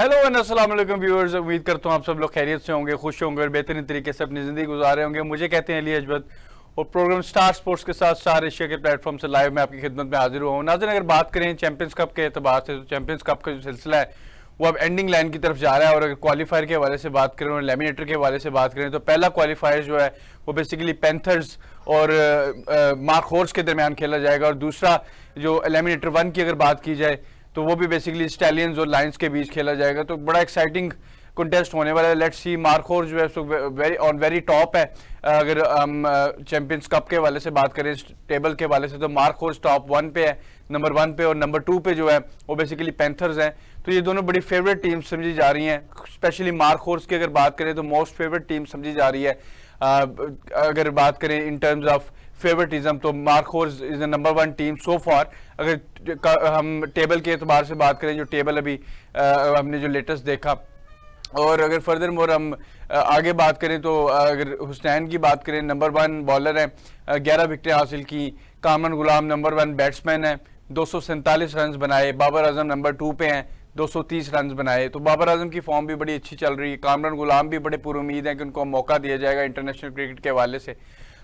Hello and अस्सलाम वालेकुम viewers, उम्मीद करता हूँ आप सब लोग खैरियत से होंगे, खुश होंगे और बेहतरीन तरीके से अपनी ज़िंदगी गुजार रहे होंगे। मुझे कहते हैं अली अजबत और प्रोग्राम स्टार स्पोर्ट्स के साथ स्टार एशिया के प्लेटफॉर्म से लाइव में आपकी खिदमत में हाजिर हुआ हूँ। नाज़रीन, अगर बात करें चैंपियंस कप के एतबार से तो चैंपियंस कप का जो सिलसिला है वो अब एंडिंग लाइन की तरफ जा रहा है। और अगर क्वालिफायर के हवाले से बात करें और लेमिनेटर के हवाले से बात करें तो पहला क्वालिफायर जो है वो बेसिकली पैंथर्स और मार्क हॉर्स के दरमियान खेला जाएगा, और दूसरा जो लेमिनेटर 1 की अगर बात की जाए तो वो भी बेसिकली स्टैलियंस और लायंस के बीच खेला जाएगा। तो बड़ा एक्साइटिंग कंटेस्ट होने वाला है। लेट्स सी, मार्क हॉर्स जो है वेरी टॉप है। अगर हम चैंपियंस कप के हवाले से बात करें टेबल के हवाले से तो मार्क हॉर्स टॉप 1 पे है, नंबर 1 पे, और नंबर 2 पे जो है वो बेसिकली पैंथर्स हैं। तो ये दोनों बड़ी फेवरेट टीम समझी जा रही हैं। स्पेशली मार्क हॉर्स की अगर बात करें तो मोस्ट फेवरेट टीम समझी जा रही है। अगर बात करें इन टर्म्स ऑफ फेवरेटिज्म तो dark horse is the number 1 team so far. अगर हम टेबल के एतबार से बात करें, जो टेबल अभी हमने जो लेटेस्ट देखा, और अगर फर्दर मोर हम आगे बात करें तो अगर हुसैन की बात करें, नंबर 1 बॉलर है, 11 विकेटें हासिल की। कामरान गुलाम नंबर 1 बैट्समैन है, 247 रन बनाए। बाबर आजम नंबर 2 पे हैं, 230 रन बनाए। तो बाबर आजम की फॉर्म भी बड़ी अच्छी चल रही है। कामरान गुलाम भी बड़े पुरुमीद हैं कि उनको मौका दिया जाएगा इंटरनेशनल क्रिकेट के हवाले से।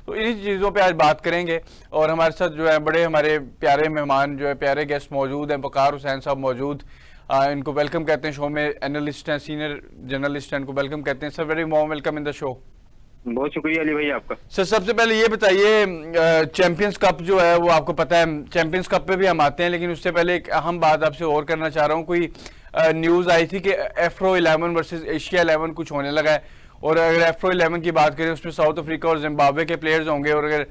तो इन्हीं चीज़ों पे आज बात करेंगे, और हमारे साथ जो है बड़े हमारे प्यारे मेहमान जो है, प्यारे गेस्ट मौजूद हैं। वकार हुसैन साहब मौजूद, इनको वेलकम कहते हैं शो में। एनालिस्ट हैं, सीनियर जर्नलिस्ट हैं, इनको वेलकम कहते हैं। Sir, very warm welcome in the show. बहुत शुक्रिया अली भाई आपका। सर, सबसे पहले ये बताइए, चैंपियंस कप जो है वो आपको पता है, चैंपियंस कप पे भी हम आते हैं, लेकिन उससे पहले एक अहम बात आपसे और करना चाह रहा हूँ। कोई न्यूज़ आई थी कि एफ्रो 11 वर्सेस एशिया 11 कुछ होने लगा है, और अगर एफ्रो 11 की बात करें उसमें साउथ अफ्रीका और जिम्बाब्वे के प्लेयर्स होंगे, और अगर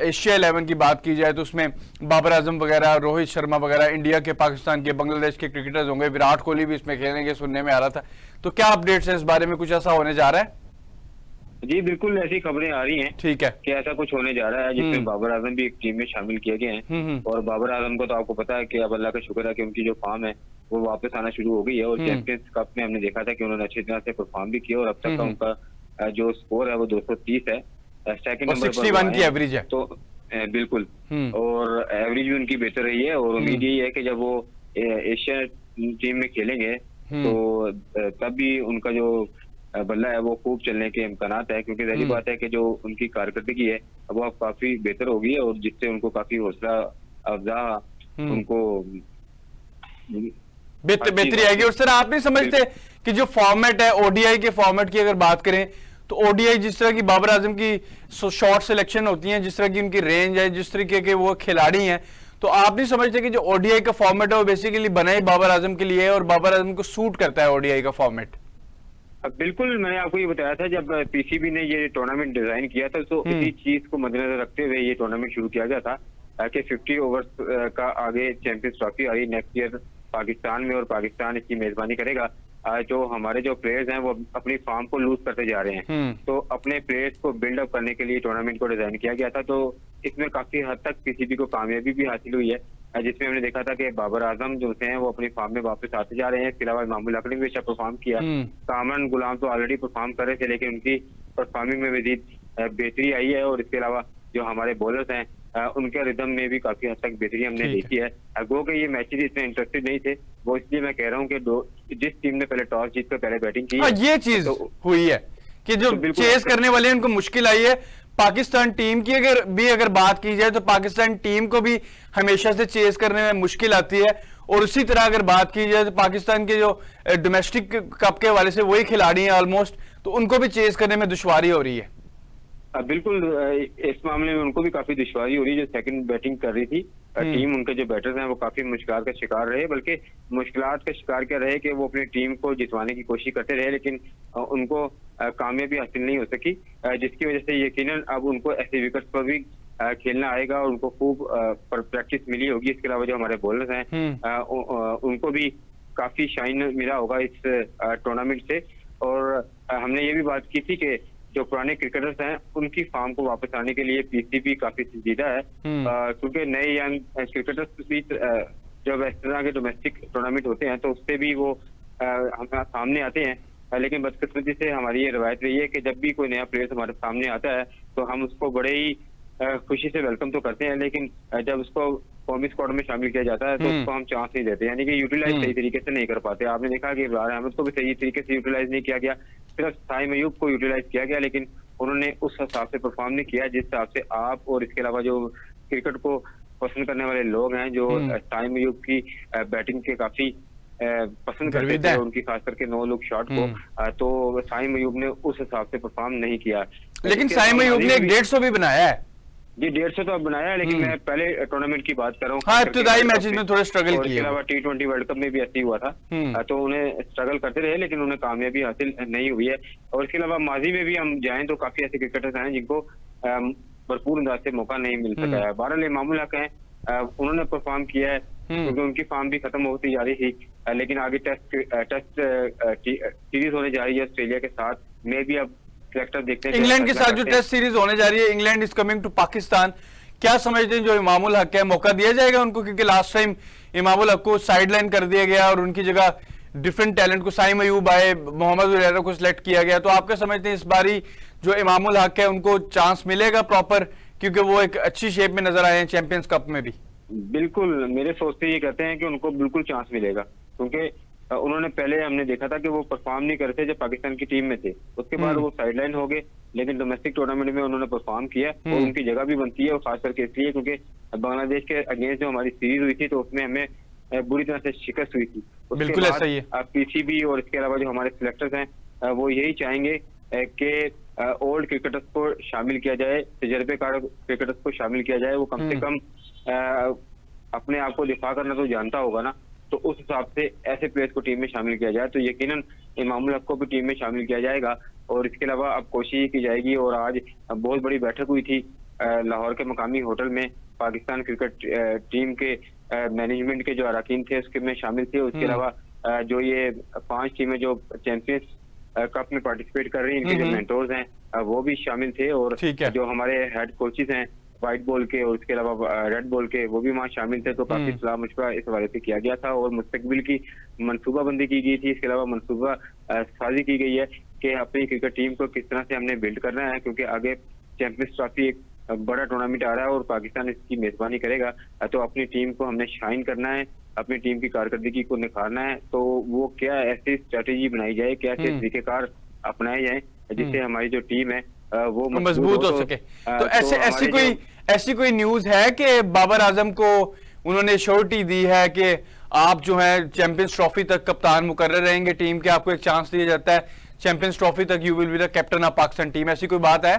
एशिया 11 की बात की जाए तो उसमें बाबर आजम वगैरह, रोहित शर्मा वगैरह, इंडिया के, पाकिस्तान के, बांग्लादेश के क्रिकेटर्स होंगे। विराट कोहली भी इसमें खेलेंगे, सुनने में आ रहा था। तो क्या अपडेट्स हैं इस बारे में, कुछ ऐसा होने जा रहा है? जी बिल्कुल, ऐसी खबरें आ रही हैं। ठीक है कि ऐसा कुछ होने जा रहा है जिसमें बाबर आजम भी एक टीम में शामिल किए गए हैं। और बाबर आजम को तो आपको पता है कि अब अल्लाह का शुक्र है कि उनकी जो फॉर्म है वो वापस आना शुरू हो गई है। और चैंपियंस कप में हमने देखा था कि उन्होंने अच्छी तरह से परफॉर्म भी किया, और अब तक का उनका जो स्कोर है वो 230 है, सेकंड नंबर पर 61 की एवरेज है। तो बिल्कुल, और एवरेज भी उनकी बेहतर रही है। और उम्मीद यही है कि जब वो एशिया टीम में खेलेंगे तो तब भी उनका जो बल्ला है वो खूब चलने के इम्कानात है, क्योंकि जाहिर बात है कि जो उनकी कारकर्दगी है वो अब काफी बेहतर होगी है, और जिससे उनको काफी हौसला अफजा उनको बेहतरी आएगी। और सर, आप नहीं समझते कि जो फॉर्मेट है ओडीआई के फॉर्मेट की अगर बात करें तो ओडीआई जिस तरह की बाबर आजम की शॉर्ट सिलेक्शन होती है, जिस तरह की उनकी रेंज है, जिस तरीके के वो खिलाड़ी हैं, तो आप नहीं समझते कि जो ओडीआई का फॉर्मेट है वो बेसिकली बना ही बाबर आजम के लिए है और बाबर आजम को सूट करता है ओडीआई का फॉर्मेट? बिल्कुल, मैंने आपको ये बताया था जब पीसीबी ने ये टूर्नामेंट डिजाइन किया था तो इसी चीज को मद्देनजर रखते हुए ये टूर्नामेंट शुरू किया गया था कि 50 ओवर्स का आगे champions trophy I next year Pakistan में, और पाकिस्तान इसकी मेजबानी करेगा। जो हमारे जो प्लेयर्स हैं वो अपनी फॉर्म को लूज करते जा रहे हैं, तो अपने प्लेयर्स को बिल्डअप करने के लिए टूर्नामेंट को डिजाइन किया गया था। तो इसमें काफी हद तक पीसीबी को कामयाबी भी हासिल हुई है, जिसमें हमने देखा था कि बाबर आजम जो हैं वो अपनी फॉर्म में वापस आते जा रहे हैं। इसके अलावा इमामुल हक ने भी अच्छा परफॉर्म किया। कामरान गुलाम तो ऑलरेडी परफॉर्म कर रहे थे, लेकिन उनकी परफॉर्मिंग में मजीद बेहतरी आई है। और इसके अलावा जो हमारे बॉलर्स हैं उनके रिदम में भी काफी हद तक बेहतरी हमने देखी है। गो के ये मैचेस इतने इंटरेस्टेड नहीं थे, वो इसलिए मैं कह रहा हूँ कि जिस टीम ने पहले टॉस जीत कर पहले बैटिंग की, ये चीज हुई है कि जो चेस करने वाले उनको मुश्किल आई है। पाकिस्तान टीम की अगर बात की जाए तो पाकिस्तान टीम को भी हमेशा से चेस करने में मुश्किल आती है, और उसी तरह अगर बात की जाए तो पाकिस्तान के जो डोमेस्टिक कप के हवाले से वही खिलाड़ी हैं ऑलमोस्ट, तो उनको भी चेस करने में दुश्वारी हो रही है। बिल्कुल, इस मामले में उनको भी काफी दुश्वारी हो रही है। जो सेकंड बैटिंग कर रही थी टीम, उनके जो बैटर्स हैं वो काफी मुश्किलात का शिकार रहे, बल्कि मुश्किलात का शिकार क्या रहे कि वो अपनी टीम को जितवाने की कोशिश करते रहे, लेकिन उनको कामयाबी हासिल नहीं हो सकी, जिसकी वजह से यकीनन अब उनको ऐसे विकेट्स पर भी खेलना आएगा और उनको खूब प्रैक्टिस मिली होगी। इसके अलावा जो हमारे बॉलर्स हैं उनको भी काफी शाइन मिला होगा इस टूर्नामेंट से। और हमने ये भी बात की थी कि जो पुराने क्रिकेटर्स हैं उनकी फॉर्म को वापस आने के लिए पीसीबी काफी संजीदा है, क्योंकि नए यंग क्रिकेटर्स भी जब इस तरह के डोमेस्टिक टूर्नामेंट होते हैं तो उससे भी वो सामने आते हैं। लेकिन बदकिस्मती से हमारी ये रवायत रही है कि जब भी कोई नया प्लेयर हमारे सामने आता है तो हम उसको बड़े ही खुशी से वेलकम तो करते हैं, लेकिन जब उसको कौमी स्क्वाड में शामिल किया जाता है तो उसको हम चांस नहीं देते, यानी कि यूटिलाइज सही तरीके से नहीं कर पाते। आपने देखा कि इमरान अहमद को भी सही तरीके से यूटिलाइज नहीं किया गया, सिर्फ साइम अयूब को यूटिलाइज किया गया, लेकिन उन्होंने उस हिसाब से परफॉर्म नहीं किया जिस हिसाब से आप और इसके अलावा जो क्रिकेट को पसंद करने वाले लोग हैं, जो साइम अयूब की बैटिंग के काफी पसंद करते थे, उनकी खास करके नो लुक शॉट को, तो साइम अयूब ने उस हिसाब से परफॉर्म नहीं किया। लेकिन साइम अयूब ने 150 भी बनाया है जी, 150 तो अब बनाया है, लेकिन मैं पहले टूर्नामेंट की बात कर रहा हूँ। हाँ, इब्तिदाई मैचेस में थोड़ा स्ट्रगल किया। इसके अलावा T20 वर्ल्ड कप में भी ऐसे ही हुआ था, तो उन्हें स्ट्रगल करते रहे, लेकिन उन्हें कामयाबी हासिल नहीं हुई है। और इसके अलावा माजी में भी हम जाएं तो काफी ऐसे क्रिकेटर्स हैं जिनको भरपूर अंदाज से मौका नहीं मिल सका है। बहरहाल इमामुल हक हैं, उन्होंने परफॉर्म किया है क्योंकि उनकी फॉर्म भी खत्म होती जा रही थी, लेकिन आगे टेस्ट सीरीज होने जा रही है ऑस्ट्रेलिया के साथ, में भी अब सिलेक्टर देखते हैं इंग्लैंड के साथ जो टेस्ट सीरीज होने जा रही है। England is coming to Pakistan, क्या समझते हैं जो इमामुल हक है, मौका दिया जाएगा उनको? क्योंकि लास्ट टाइम इमामुल हक को साइडलाइन कर दिया गया और उनकी जगह डिफरेंट टैलेंट को साइम अयूब आए, मोहम्मद उरेरा को सिलेक्ट किया गया, तो आप क्या समझते हैं इस बारी जो इमामुल हक है उनको चांस मिलेगा प्रॉपर, क्योंकि वो एक अच्छी शेप में नजर आए हैं चैंपियंस कप में भी? बिल्कुल, मेरे सोचते ये कहते हैं कि उनको बिल्कुल चांस मिलेगा, क्योंकि उन्होंने पहले हमने देखा था कि वो परफॉर्म नहीं करते जब पाकिस्तान की टीम में थे, उसके बाद वो साइडलाइन हो गए, लेकिन डोमेस्टिक टूर्नामेंट में उन्होंने परफॉर्म किया और उनकी जगह भी बनती है, और खास करके इसलिए क्योंकि बांग्लादेश के अगेंस्ट जो हमारी सीरीज हुई थी तो उसमें हमें बुरी तरह से शिकस्त हुई थी। बिल्कुल ऐसा ही है। पीसीबी और इसके अलावा जो हमारे सिलेक्टर्स हैं वो यही चाहेंगे कि ओल्ड क्रिकेटर्स को शामिल किया जाए, तजर्बेकार क्रिकेटर्स को शामिल किया जाए, वो कम से कम अपने आप को दिफा करना तो जानता होगा ना, तो उस हिसाब से ऐसे प्लेयर्स को टीम में शामिल किया जाए, तो यकीनन इमामुल हक को भी टीम में शामिल किया जाएगा। और इसके अलावा अब कोशिश की जाएगी, और आज बहुत बड़ी बैठक हुई थी लाहौर के मकामी होटल में, पाकिस्तान क्रिकेट टीम के मैनेजमेंट के जो अरकान थे उसके में शामिल थे। उसके अलावा जो ये 5 टीमें जो चैंपियंस कप में पार्टिसिपेट कर रही हैं, इनके जो मेंटोर्स हैं वो भी शामिल थे, और जो हमारे हेड कोचेस हैं व्हाइट बॉल के और इसके अलावा रेड बॉल के, वो भी वहाँ शामिल थे, तो काफी सलाह मशवरा इस हवाले से किया गया था और मुस्तकबिल की मनसूबाबंदी की गई थी। इसके अलावा मनसूबा साजी की गई है कि अपनी क्रिकेट टीम को किस तरह से हमने बिल्ड करना है, क्योंकि आगे चैंपियंस ट्रॉफी एक बड़ा टूर्नामेंट आ रहा है और पाकिस्तान इसकी मेजबानी करेगा, तो अपनी टीम को हमने शाइन करना है, अपनी टीम की कारकर्दगी को निखारना है। तो वो क्या ऐसी स्ट्रेटेजी बनाई जाए, क्या ऐसे तरीकेकार अपनाए जाए जिससे हमारी जो टीम है वो मजबूत हो सके। तो ऐसी कोई न्यूज है कि बाबर आजम को उन्होंने श्योरिटी दी है कि आप जो है चैंपियंस ट्रॉफी तक कप्तान मुकर्रर रहेंगे टीम के, आपको एक चांस दिया जाता है चैंपियंस ट्रॉफी तक, you will be the captain of Pakistan team, ऐसी कोई बात है?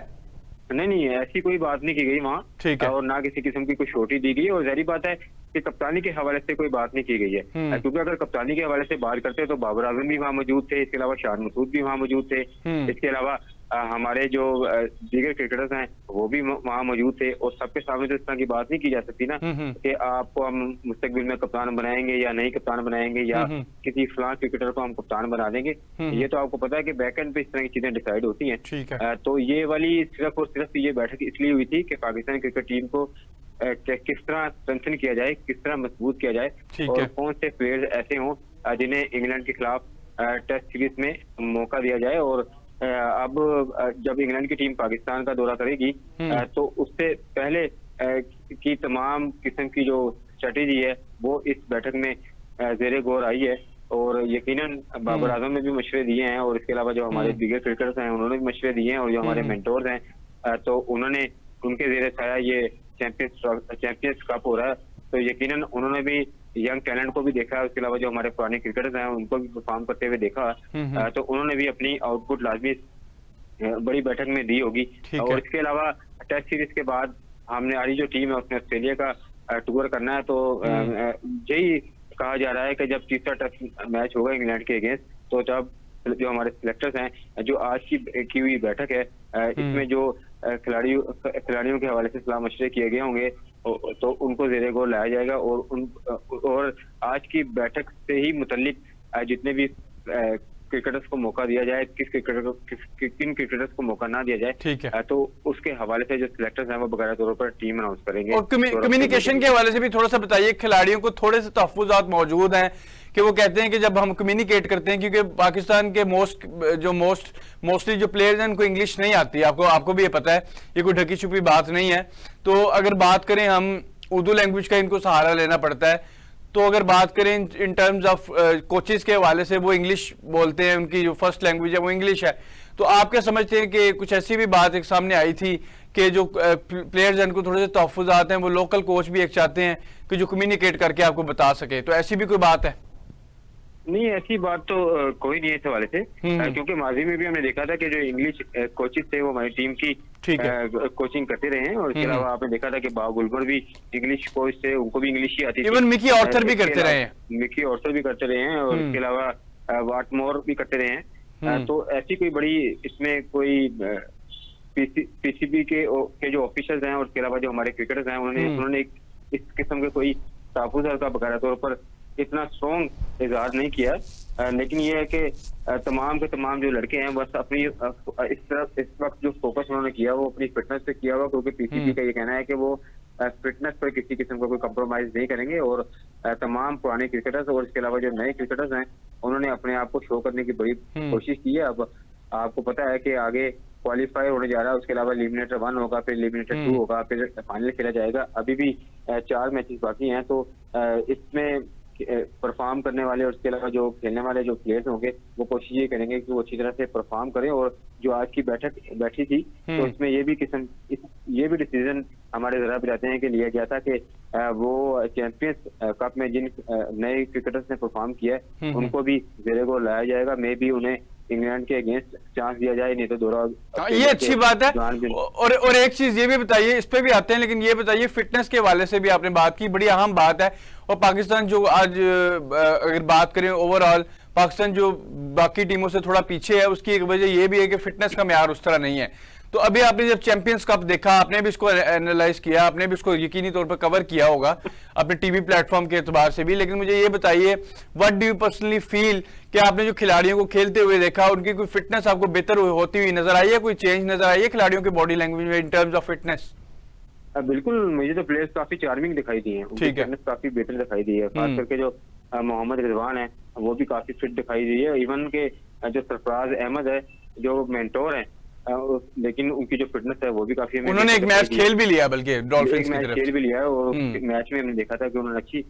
नहीं, ऐसी कोई बात नहीं की गई वहाँ, ठीक है, और ना किसी किस्म की कोई छोटी दी गई, और जाहिर बात है कि कप्तानी के हवाले से कोई बात नहीं की गई है, क्योंकि अगर कप्तानी के हवाले से बात करते तो बाबर आजम भी वहाँ मौजूद थे, इसके अलावा शान मसूद भी वहाँ मौजूद थे, इसके अलावा हमारे जो दीगर क्रिकेटर्स हैं वो भी वहाँ मौजूद थे, और सबके सामने तो इस तरह की बात नहीं की जा सकती ना कि आपको हम मुस्तकबिल में कप्तान बनाएंगे या नहीं कप्तान बनाएंगे, या किसी फलां क्रिकेटर को हम कप्तान बना देंगे। ये तो आपको पता है कि बैकएंड पे इस तरह की चीजें डिसाइड होती हैं। तो ये वाली सिर्फ और सिर्फ ये बैठक इसलिए हुई थी कि पाकिस्तान क्रिकेट टीम को किस तरह स्ट्रेंथन किया जाए, किस तरह मजबूत किया जाए, और कौन से प्लेयर्स ऐसे हों जिन्हें इंग्लैंड के खिलाफ टेस्ट सीरीज में मौका दिया जाए। और अब जब इंग्लैंड की टीम पाकिस्तान का दौरा करेगी तो उससे पहले की तमाम किस्म की जो स्ट्रेटेजी है वो इस बैठक में जेरे गौर आई है, और यकीनन बाबर आजम ने भी मशवरे दिए हैं, और इसके अलावा जो हमारे दीगर क्रिकेटर्स हैं उन्होंने भी मशवरे दिए हैं, और जो हमारे मेंटोर्स हैं तो उन्होंने उनके जेरे साया ये चैंपियंस कप हो रहा है, तो यकीनन उन्होंने भी यंग टैलेंट को भी देखा है, उसके अलावा जो हमारे पुराने क्रिकेटर्स हैं उनको भी परफॉर्म करते हुए देखा, तो उन्होंने भी अपनी आउटपुट लाजमी बड़ी बैठक में दी होगी। और इसके अलावा टेस्ट सीरीज के बाद हमने हमारी जो टीम है उसने ऑस्ट्रेलिया का टूर करना है, तो यही कहा जा रहा है कि जब तीसरा टेस्ट मैच होगा इंग्लैंड के अगेंस्ट, तो जब जो हमारे सिलेक्टर्स हैं, जो आज की हुई बैठक है इसमें जो खिलाड़ियों के हवाले से सलाह मशवरे किए गए होंगे तो उनको ज़ेरे गौर लाया जाएगा, और आज की बैठक से ही मुतल्लिक जितने भी क्रिकेटर्स को मौका दिया जाए, किन क्रिकेटर्स को मौका ना दिया जाए, ठीक है। तो उसके हवाले से जो सिलेक्टर्स हैं वो बकायदा तौर पर टीम अनाउंस करेंगे। और कम्युनिकेशन के हवाले से भी थोड़ा सा बताइए, खिलाड़ियों को थोड़े से तहफ्फुज़ात मौजूद हैं कि वो कहते हैं कि जब हम कम्युनिकेट करते हैं, क्योंकि पाकिस्तान के मोस्टली जो प्लेयर्स हैं उनको इंग्लिश नहीं आती, आपको भी ये पता है, ये कोई ढकी छुपी बात नहीं है। तो अगर बात करें, हम उर्दू लैंग्वेज का इनको सहारा लेना पड़ता है। तो अगर बात करें इन टर्म्स ऑफ कोचेस के हवाले से, वो इंग्लिश बोलते हैं, उनकी जो फर्स्ट लैंग्वेज है वो इंग्लिश है। तो आप क्या समझते हैं कि कुछ ऐसी भी बात एक सामने आई थी कि जो प्लेयर्स हैं उनको थोड़े से तहफ्फुज़ात हैं, वो लोकल कोच भी एक चाहते हैं कि जो कम्युनिकेट करके आपको बता सके, तो ऐसी भी कोई बात है? नहीं, ऐसी बात तो कोई नहीं है इस हवाले से, क्योंकि माजी में भी हमने देखा था कि जो इंग्लिश कोचेस थे वो हमारी टीम की कोचिंग करते रहे हैं, और इसके अलावा आपने देखा था कि बाबुलबर भी इंग्लिश कोच थे, उनको भी इंग्लिश ही आती थी। इवन मिकी ऑर्थर भी करते रहे हैं, मिकी ऑर्थर भी करते रहे हैं, और इसके अलावा वाटमोर भी करते रहे हैं। तो ऐसी कोई बड़ी इसमें कोई पीसीबी के जो ऑफिसर्स हैं और उसके अलावा जो हमारे क्रिकेटर्स हैं उन्होंने इस किस्म के कोई तहफ्फुज़ का बकायदा तौर पर इतना स्ट्रॉन्ग इजहार नहीं किया। लेकिन ये है कि तमाम के तमाम जो लड़के हैं बस अपनी इस वक्त जो फोकस उन्होंने किया वो अपनी फिटनेस पे किया हुआ, क्योंकि पीसीबी का ये कहना है कि वो फिटनेस पर किसी किस्म का कोई कंप्रोमाइज नहीं करेंगे, और तमाम पुराने क्रिकेटर्स और इसके अलावा जो नए क्रिकेटर्स हैं उन्होंने अपने आप को शो करने की बड़ी कोशिश की है। अब आपको पता है कि आगे क्वालिफाई होने जा रहा है, उसके अलावा एलिमिनेटर 1 होगा, फिर एलिमिनेटर 2 होगा, फिर फाइनल खेला जाएगा। अभी भी 4 मैचेस बाकी हैं, तो इसमें परफॉर्म करने वाले और उसके अलावा जो खेलने वाले जो प्लेयर्स होंगे वो कोशिश ये करेंगे कि वो अच्छी तरह से परफॉर्म करें। और जो आज की बैठी थी तो उसमें ये भी डिसीजन हमारे जरा जाते हैं कि लिया गया था कि वो चैंपियंस कप में जिन नए क्रिकेटर्स ने परफॉर्म किया है उनको भी जेरे को लाया जाएगा। मे भी उन्हें इंग्लैंड के अगेंस्ट चांस दिया जाए, नहीं तो दोहरा। ये अच्छी बात है। और एक चीज ये भी बताइए, इस पे भी आते हैं, लेकिन ये बताइए फिटनेस के हवाले से भी आपने बात की, बड़ी अहम बात है। और पाकिस्तान जो आज अगर बात करें ओवरऑल, पाकिस्तान जो बाकी टीमों से थोड़ा पीछे है, उसकी एक वजह ये भी है कि फिटनेस का म्यार उस तरह नहीं है। तो अभी आपने जब चैंपियंस कप देखा, आपने भी इसको एनालाइज किया, आपने भी इसको यकीनी तौर पर कवर किया होगा अपने टीवी प्लेटफॉर्म के एतबार से भी, लेकिन मुझे ये बताइए, what do you personally feel कि आपने जो खिलाड़ियों को खेलते हुए देखा, उनकी कोई फिटनेस आपको बेहतर होती हुई नजर आई है? कोई चेंज नजर आई है खिलाड़ियों के बॉडी लैंग्वेज में इन टर्म्स ऑफ फिटनेस? बिल्कुल, मुझे तो प्लेयर्स काफी चार्मिंग दिखाई दी है, उनकी फिटनेस काफी बेहतर दिखाई दी है। खास करके जो मोहम्मद रिजवान है वो भी काफी फिट दिखाई दी है। इवन के जो सरफराज अहमद है जो मेंटोर है, लेकिन उनकी जो फिटनेस है वो भी काफी, उन्होंने एक मैच खेल भी लिया, बल्कि डॉल्फिन्स की तरफ खेल भी लिया है, और मैच में हमने देखा था कि उन्होंने अच्छी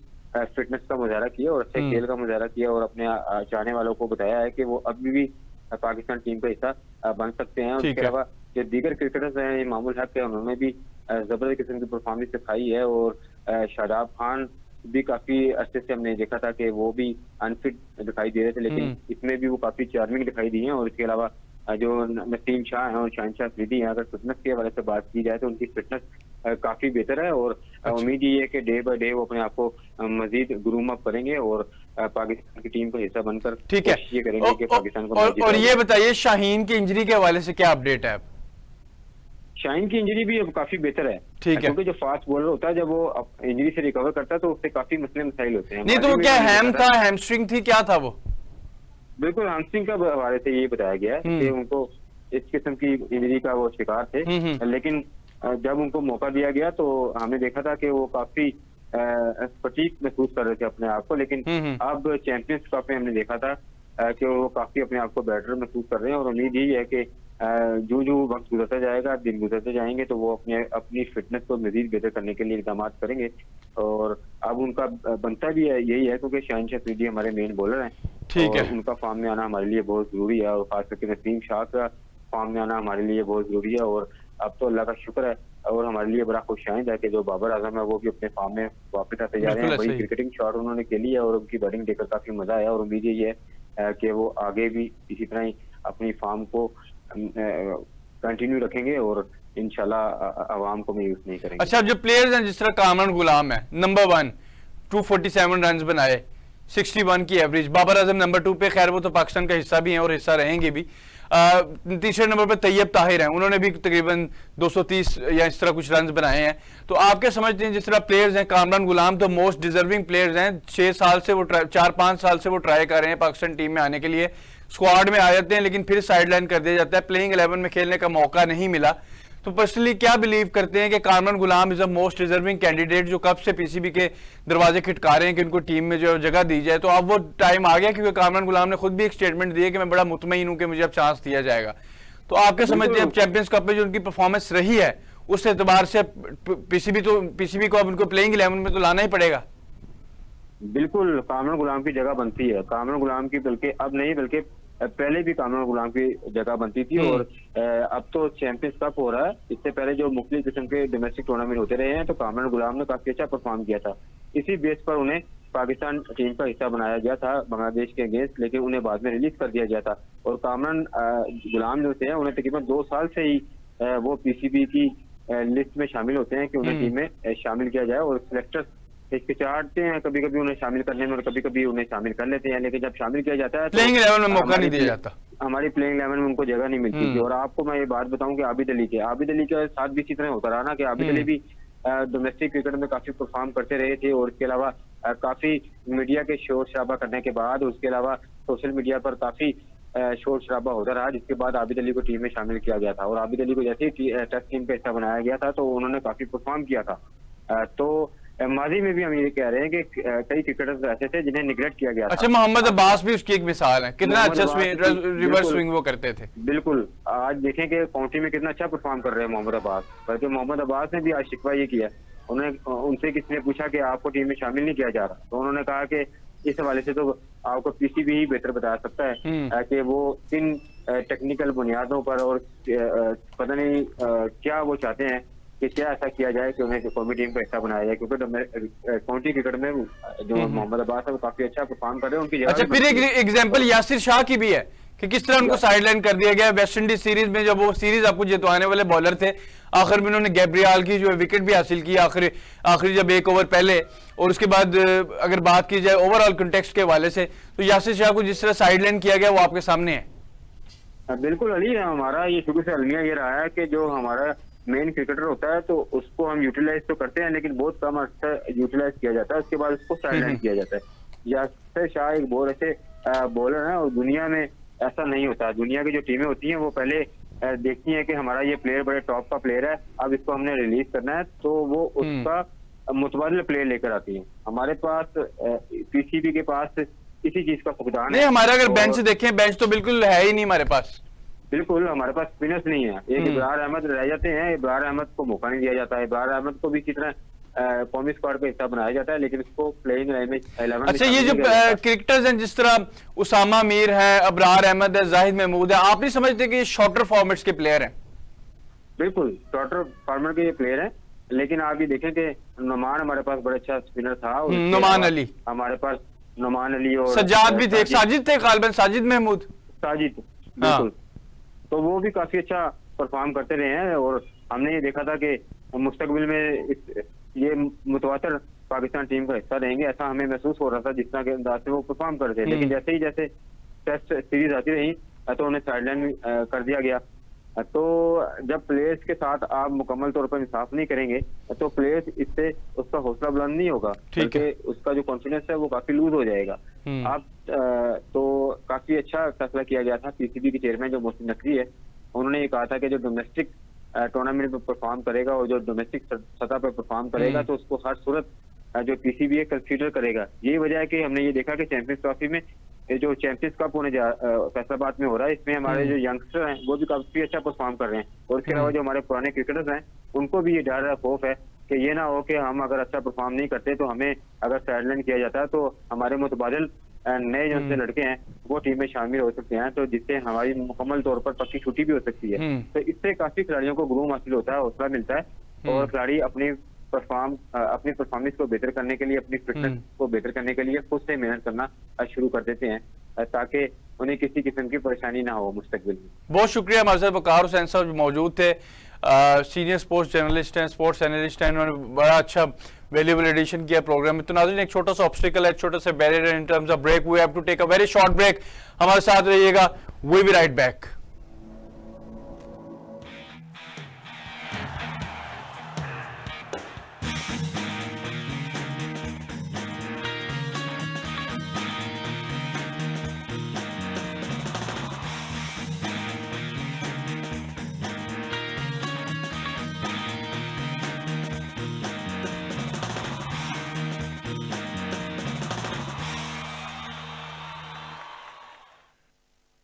फिटनेस का मुजाहरा किया और अच्छे खेल का मुजाहरा किया, और अपने चाहने वालों को बताया है कि वो अभी भी पाकिस्तान टीम का हिस्सा बन सकते हैं। उसके अलावा जो दीगर क्रिकेटर्स हैं, मामूल हक है, उन्होंने भी जबरदस्त किस्म की परफॉर्मेंस दिखाई है। और शादाब खान भी काफी अरसे से हमने देखा था कि वो भी अनफिट दिखाई दे रहे थे, लेकिन इसमें भी वो काफी चार्मिंग दिखाई दी है। और इसके अलावा जो नसीम शाह हैं और शहनशाह अफरीदी हैं, अगर फिटनेस के हवाले से बात की जाए तो उनकी फिटनेस काफी बेहतर है, और उम्मीद ये है कि डे बाय डे वो अपने आप को मजीद ग्रूम अप करेंगे और पाकिस्तान की टीम का हिस्सा बनकर कोशिश ये करेंगे कि पाकिस्तान को। और ये बताइए, शाहीन की इंजरी के हवाले से क्या अपडेट है? शाहीन की इंजरी भी अब काफी बेहतर है, ठीक है, क्योंकि जो फास्ट बॉलर होता है जब वो इंजरी से रिकवर करता है तो उससे काफी मसले मसाइल होते हैं। नहीं तो वो क्या हैम था, हैमस्ट्रिंग थी, क्या था वो? बिल्कुल, हैमस्ट्रिंग का हवाले से ये बताया गया है कि उनको इस किस्म की इंजरी का वो शिकार थे, लेकिन जब उनको मौका दिया गया तो हमने देखा था कि वो काफी फटीग महसूस कर रहे थे अपने आप को, लेकिन अब चैंपियंस कप में हमने देखा था कि वो काफी अपने आप को बेटर महसूस कर रहे हैं। और उम्मीद यही है कि जो वक्त गुजरता जाएगा, दिन गुजरते जाएंगे, तो वो अपनी फिटनेस को मजीद बेहतर करने के लिए इकदाम करेंगे। और अब उनका बनता भी है यही है, क्योंकि शहनशाह अफरीदी हमारे मेन बॉलर हैं, ठीक है, उनका फॉर्म में आना हमारे लिए बहुत जरूरी है, और खास करके नसीम शाह का फॉर्म में आना हमारे लिए बहुत जरूरी है। और अब तो अल्लाह का शुक्र है और हमारे लिए बड़ा खुशाइंद है कि जो बाबर आजम है वो भी अपने फॉर्म में वापस आते जा रहे हैं। बड़ी क्रिकेटिंग शॉट उन्होंने खेली है और उनकी बैटिंग देखकर काफी मजा आया, और उम्मीद यही है कि वो आगे भी इसी तरह ही अपनी फॉर्म को कंटिन्यू रखेंगे और इंशाल्लाह आवाम को मायूस नहीं करेंगे। अच्छा, जो प्लेयर्स हैं जिस तरह कामरान गुलाम है नंबर 1, 247 रन बनाए, 61 की एवरेज, बाबर आजम नंबर 2 पे, खैर वो तो पाकिस्तान का हिस्सा भी हैं और हिस्सा रहेंगे भी। तीसरे नंबर पर तैयब ताहिर हैं, उन्होंने भी तकरीबन 230 या इस तरह कुछ रन बनाए हैं। तो आप क्या समझते हैं, जिस तरह प्लेयर्स हैं, कामरान गुलाम तो मोस्ट डिजर्विंग प्लेयर्स हैं, 4-5 साल से वो ट्राई कर रहे हैं पाकिस्तान टीम में आने के लिए, स्क्वाड में आ जाते हैं लेकिन फिर साइडलाइन कर दिया जाता है, प्लेइंग 11 में खेलने का मौका नहीं मिला। तो पर्सनली क्या बिलीव करते हैं कि Kamran Ghulam is a most deserving candidate जो कब से पीसीबी के दरवाजे खटका रहे हैं कि उनको टीम में जो जगह दी जाए, तो अब वो टाइम आ गया, क्योंकि कामरान गुलाम ने खुद भी एक स्टेटमेंट दी है कि मैं बड़ा मुतमईन हूं कि मुझे अब चांस दिया जाएगा। तो आप क्या समझते हैं अब चैंपियंस कप में जो उनकी परफॉर्मेंस रही है उस एतबार से पीसीबी को अब उनको प्लेइंग 11 में तो लाना ही पड़ेगा? बिल्कुल कामरान गुलाम की जगह बनती है, कामरान गुलाम की, बल्कि अब नहीं बल्कि पहले भी कामरान गुलाम की जगह बनती थी। और अब तो चैंपियंस कप हो रहा है, इससे पहले जो मुख्तलिफ किस्म के डोमेस्टिक टूर्नामेंट होते रहे हैं तो कामरान गुलाम ने काफी अच्छा परफॉर्म किया था। इसी बेस पर उन्हें पाकिस्तान टीम का हिस्सा बनाया गया था बांग्लादेश के अगेंस्ट, लेकिन उन्हें बाद में रिलीज कर दिया गया था। और कामरान गुलाम जो थे उन्हें तकरीबन 2 साल से ही वो पीसीबी की लिस्ट में शामिल होते हैं कि उन्हें टीम में शामिल किया जाए, और सिलेक्टर्स हिचकिचाते हैं कभी कभी उन्हें शामिल करने में और कभी कभी उन्हें शामिल कर लेते हैं, लेकिन जब शामिल किया जाता है प्लेइंग 11 में मौका नहीं दिया जाता, हमारी प्लेइंग 11 में उनको जगह नहीं मिलती थी। और आपको मैं ये बात बताऊं कि आबिद अली के साथ भी इसी तरह होता रहा ना कि आबिद अली भी डोमेस्टिक क्रिकेट में काफी परफॉर्म करते रहे थे, और इसके अलावा काफी मीडिया के शोर शराबा करने के बाद, उसके अलावा सोशल मीडिया पर काफी शोर शराबा होता रहा, जिसके बाद आबिद अली को टीम में शामिल किया गया था। और आबिद अली को जैसे ही टेस्ट टीम का हिस्सा बनाया गया था तो उन्होंने काफी परफॉर्म किया था। तो माजी में भी हम ये कह रहे हैं कि कई क्रिकेटर्स ऐसे थे जिन्हें निगलेक्ट किया गया था। अच्छा, मोहम्मद अब्बास भी उसकी एक मिसाल है, कितना अच्छा रिवर्स स्विंग वो करते थे। बिल्कुल, आज देखें कि काउंटी में कितना अच्छा परफॉर्म कर रहे हैं मोहम्मद अब्बास। बल्कि मोहम्मद अब्बास ने भी आज शिकवा ये किया, उनसे किसी ने पूछा कि आपको टीम में शामिल नहीं किया जा रहा, तो उन्होंने कहा कि इस हवाले से तो आपको पीसीबी ही बेहतर बता सकता है कि वो किन टेक्निकल बुनियादों पर और पता नहीं क्या वो चाहते हैं कि क्या ऐसा किया जाए कि उन्हें कौमी टीम का हिस्सा बनाया जाए, क्योंकि काउंटी क्रिकेट में जो मोहम्मद अब्बास है वो काफी अच्छा परफॉर्म कर रहे हैं। उनकी अच्छा, फिर एक एग्जांपल यासिर शाह की भी है कि किस तरह उनको साइडलाइन कर दिया गया। वेस्ट इंडीज सीरीज में जब वो सीरीज आपको जितवाने वाले बॉलर थे, आखिर में उन्होंने गैब्रियल की जो विकेट भी हासिल की आखिरी जब 1 ओवर पहले, और उसके बाद अगर बात की जाए ओवरऑल कंटेक्स्ट के हवाले से तो यासिर शाह को जिस तरह साइडलाइन किया गया वो आपके सामने है। बिल्कुल अली, हमारा ये शुरू से अलमिया ये रहा है कि जो हमारा मेन क्रिकेटर होता है तो उसको हम यूटिलाइज तो करते हैं लेकिन बहुत कम अर्सा यूटिलाइज किया जाता है, उसके बाद उसको साइडलाइन किया जाता है। यासिर शाह एक बहुत अच्छे बॉलर है और दुनिया में ऐसा नहीं होता। दुनिया की जो टीमें होती हैं वो पहले देखती हैं कि हमारा ये प्लेयर बड़े टॉप का प्लेयर है, अब इसको हमने रिलीज करना है, तो वो उसका मुतबादिल प्लेयर लेकर आती है। हमारे पास पीसीबी के पास इसी चीज का फुकदान नहीं, हमारा अगर बेंच देखें, बेंच तो बिल्कुल है ही नहीं हमारे पास। बिल्कुल, हमारे पास स्पिनर्स नहीं है। एक इब्रार अहमद रह जाते हैं, इब्रार अहमद को मौका नहीं दिया जाता है। इब्रार अहमद को भी कितना कौमी स्क्वाड का हिस्सा बनाया जाता है लेकिन उसको प्लेइंग 11। अच्छा, ये जो क्रिकेटर्स हैं जिस तरह उसामा मीर है, अबरार अहमद है, जाहिद महमूद है, आप नहीं समझते कि ये शॉर्टर फॉर्मेट्स के प्लेयर हैं? बिल्कुल शॉर्टर फॉर्मेट के ये प्लेयर हैं, लेकिन आप ये देखें कि नुमान हमारे पास बड़ा अच्छा स्पिनर था, नुमान अली हमारे पास, नुमान अली और सज्जाद भी थे, साजिद थे, गालिबन साजिद महमूद, साजिद, बिल्कुल। तो वो भी काफी अच्छा परफॉर्म करते रहे हैं और हमने ये देखा था कि मुस्तकबिल में ये मुतवातर पाकिस्तान टीम का हिस्सा रहेंगे, ऐसा हमें महसूस हो रहा था जिस तरह के अंदाज से वो परफॉर्म कर रहे थे। लेकिन जैसे टेस्ट सीरीज आती रही तो उन्हें साइडलाइन कर दिया गया। तो जब प्लेयर्स के साथ आप मुकम्मल तौर पर इंसाफ नहीं करेंगे तो प्लेयर्स इससे उसका हौसला बुलंद नहीं होगा, बल्कि उसका जो कॉन्फिडेंस है वो काफी लूज हो जाएगा। आप तो काफी अच्छा फैसला किया गया था। पीसीबी के चेयरमैन जो मोहसिन नकवी है, उन्होंने ये कहा था कि जो डोमेस्टिक टूर्नामेंट में परफॉर्म करेगा और जो डोमेस्टिक सतह पर परफॉर्म करेगा तो उसको हर सूरत जो पीसीबी है कंसीडर करेगा। यही वजह है कि हमने ये देखा कि चैंपियंस ट्रॉफी में जो चैंपियंस कप होने फैसलाबाद में हो रहा है, इसमें हमारे जो यंगस्टर हैं वो भी काफी अच्छा परफॉर्म कर रहे हैं। और इसके अलावा जो हमारे पुराने क्रिकेटर्स हैं उनको भी ये डर खौफ है कि ये ना हो कि हम अगर अच्छा परफॉर्म नहीं करते तो हमें अगर साइडलाइन किया जाता है तो हमारे मुतबादिल नए जो से लड़के हैं वो टीम में शामिल हो सकते हैं, तो जिससे हमारी मुकम्मल तौर पर पक्की छुट्टी भी हो सकती है। तो इससे काफी खिलाड़ियों को गुरूम हासिल होता है, हौसला मिलता है और खिलाड़ी अपनी परफॉर्मेंस को बेहतर करने के लिए, अपनी फिटनेस को बेहतर करने के लिए खुद से मेहनत करना शुरू कर देते हैं ताकि उन्हें किसी किस्म की परेशानी ना हो मुस्तकबिल में। बहुत शुक्रिया, हमारे साथ वकार हुसैन साहब मौजूद थे, सीनियर स्पोर्ट्स जर्नलिस्ट हैं, स्पोर्ट्स एनालिस्ट हैं, उन्होंने बड़ा अच्छा वैल्यूएबल एडिशन किया प्रोग्राम में। तो नाज़रीन, एक छोटा सा ऑब्स्टिकल है, छोटा सा barrier in terms of break, we have to take a very short break. हमारे साथ रहिएगा, वी बी राइट बैक।